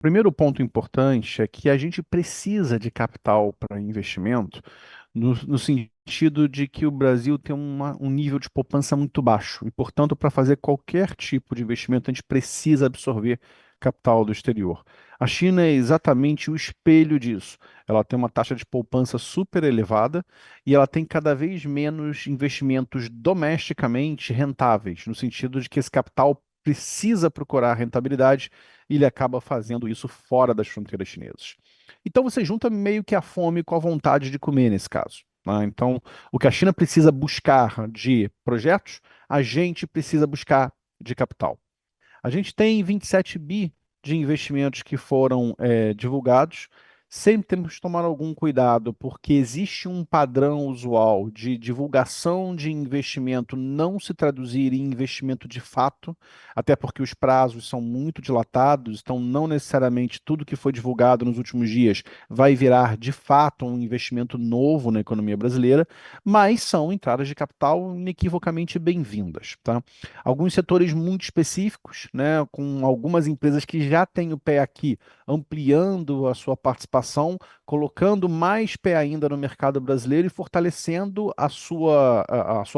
Primeiro ponto importante é que a gente precisa de capital para investimento, no sentido de que o Brasil tem um nível de poupança muito baixo e, portanto, para fazer qualquer tipo de investimento, a gente precisa absorver capital do exterior. A China é exatamente o espelho disso. Ela tem uma taxa de poupança super elevada e ela tem cada vez menos investimentos domesticamente rentáveis, no sentido de que esse capital precisa procurar rentabilidade e ele acaba fazendo isso fora das fronteiras chinesas. Então você junta meio que a fome com a vontade de comer nesse caso, né? Então, o que a China precisa buscar de projetos, a gente precisa buscar de capital. A gente tem 27 bi de investimentos que foram divulgados. Sempre temos que tomar algum cuidado, porque existe um padrão usual de divulgação de investimento não se traduzir em investimento de fato, até porque os prazos são muito dilatados, então não necessariamente tudo que foi divulgado nos últimos dias vai virar de fato um investimento novo na economia brasileira, mas são entradas de capital inequivocamente bem-vindas, tá? Alguns setores muito específicos, né, com algumas empresas que já têm o pé aqui, ampliando a sua participação, colocando mais pé ainda no mercado brasileiro e fortalecendo a sua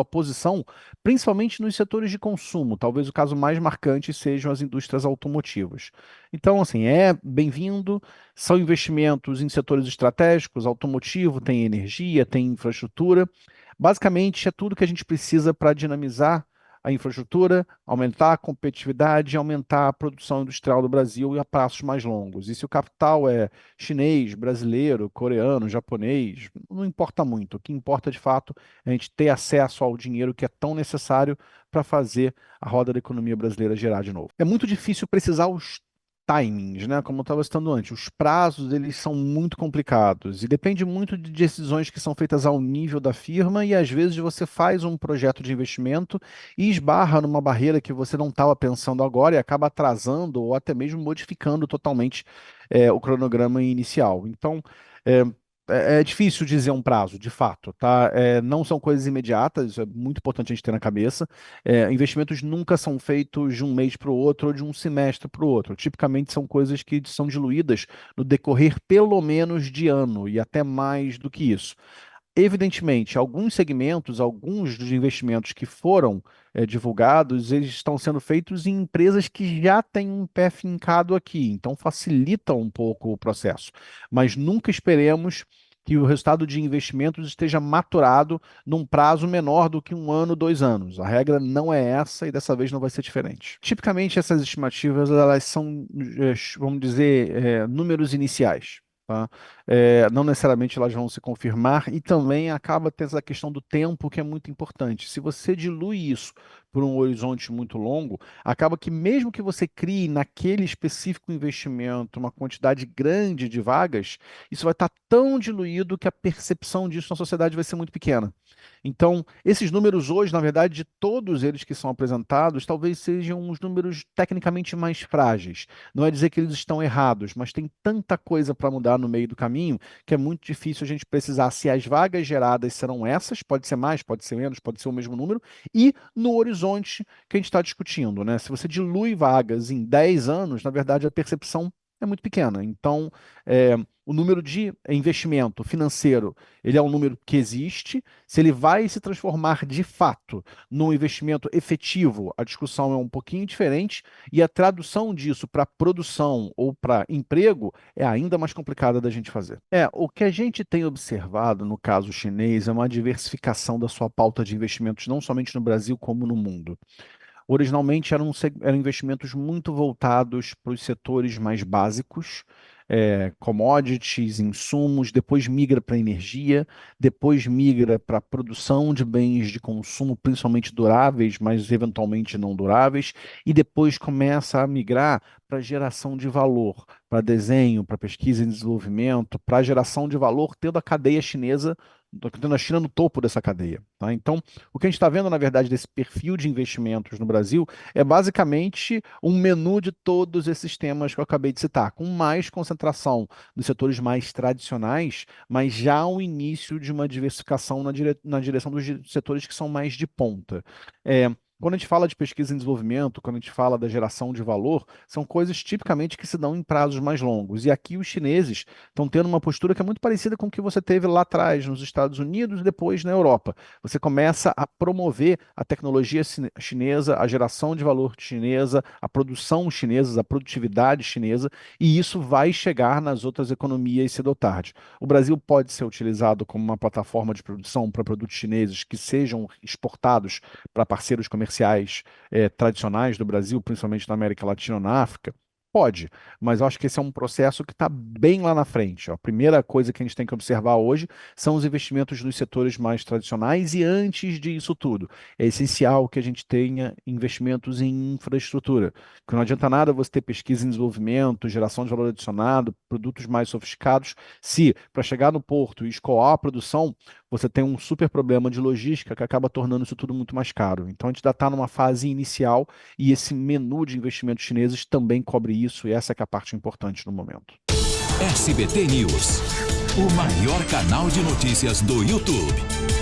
posição, principalmente nos setores de consumo. Talvez o caso mais marcante sejam as indústrias automotivas. Então, assim, é bem-vindo, são investimentos em setores estratégicos, automotivo, tem energia, tem infraestrutura. Basicamente, é tudo que a gente precisa para dinamizar a infraestrutura, aumentar a competitividade e aumentar a produção industrial do Brasil e a prazos mais longos. E se o capital é chinês, brasileiro, coreano, japonês, não importa muito. O que importa de fato é a gente ter acesso ao dinheiro que é tão necessário para fazer a roda da economia brasileira girar de novo. É muito difícil precisar os timings, né? Como eu estava citando antes, os prazos eles são muito complicados e depende muito de decisões que são feitas ao nível da firma e às vezes você faz um projeto de investimento e esbarra numa barreira que você não estava pensando agora e acaba atrasando ou até mesmo modificando totalmente o cronograma inicial. Então, é, é difícil dizer um prazo, de fato, tá? Não são coisas imediatas, isso é muito importante a gente ter na cabeça. Investimentos nunca são feitos de um mês para o outro ou de um semestre para o outro. Tipicamente são coisas que são diluídas no decorrer pelo menos de ano e até mais do que isso. Evidentemente, alguns segmentos, alguns dos investimentos que foram divulgados, eles estão sendo feitos em empresas que já têm um pé fincado aqui, então facilita um pouco o processo. Mas nunca esperemos que o resultado de investimentos esteja maturado num prazo menor do que um ano, 2 anos. A regra não é essa e dessa vez não vai ser diferente. Tipicamente, essas estimativas, elas são, vamos dizer, números iniciais. Tá? Não necessariamente elas vão se confirmar, e também acaba tendo essa questão do tempo que é muito importante. Se você dilui isso por um horizonte muito longo, acaba que mesmo que você crie naquele específico investimento uma quantidade grande de vagas, isso vai estar tão diluído que a percepção disso na sociedade vai ser muito pequena. Então, esses números hoje, na verdade, de todos eles que são apresentados, talvez sejam os números tecnicamente mais frágeis. Não é dizer que eles estão errados, mas tem tanta coisa para mudar no meio do caminho que é muito difícil a gente precisar se as vagas geradas serão essas, pode ser mais, pode ser menos, pode ser o mesmo número, e no horizonte que a gente está discutindo, né? Se você dilui vagas em 10 anos, na verdade a percepção é muito pequena. Então, é, o número de investimento financeiro, ele é um número que existe. Se ele vai se transformar de fato num investimento efetivo, a discussão é um pouquinho diferente e a tradução disso para produção ou para emprego é ainda mais complicada da gente fazer. O que a gente tem observado no caso chinês é uma diversificação da sua pauta de investimentos, não somente no Brasil, como no mundo. Originalmente eram investimentos muito voltados para os setores mais básicos, commodities, insumos, depois migra para energia, depois migra para produção de bens de consumo, principalmente duráveis, mas eventualmente não duráveis, e depois começa a migrar para geração de valor, para desenho, para pesquisa e desenvolvimento, para geração de valor, tendo a cadeia chinesa, tendo a China no topo dessa cadeia. Tá? Então, o que a gente está vendo, na verdade, desse perfil de investimentos no Brasil é basicamente um menu de todos esses temas que eu acabei de citar, com mais concentração nos setores mais tradicionais, mas já o início de uma diversificação na direção dos setores que são mais de ponta. É, Quando a gente fala de pesquisa e desenvolvimento, quando a gente fala da geração de valor, são coisas tipicamente que se dão em prazos mais longos. E aqui os chineses estão tendo uma postura que é muito parecida com o que você teve lá atrás nos Estados Unidos e depois na Europa. Você começa a promover a tecnologia chinesa, a geração de valor chinesa, a produção chinesa, a produtividade chinesa, e isso vai chegar nas outras economias cedo ou tarde. O Brasil pode ser utilizado como uma plataforma de produção para produtos chineses que sejam exportados para parceiros comerciais tradicionais do Brasil, principalmente na América Latina ou na África? Pode, mas eu acho que esse é um processo que está bem lá na frente. Ó. A primeira coisa que a gente tem que observar hoje são os investimentos nos setores mais tradicionais e antes disso tudo, é essencial que a gente tenha investimentos em infraestrutura, porque não adianta nada você ter pesquisa em desenvolvimento, geração de valor adicionado, produtos mais sofisticados, se para chegar no porto e escoar a produção, você tem um super problema de logística que acaba tornando isso tudo muito mais caro. Então a gente ainda está numa fase inicial e esse menu de investimentos chineses também cobre isso, e essa é que é a parte importante no momento. SBT News, o maior canal de notícias do YouTube.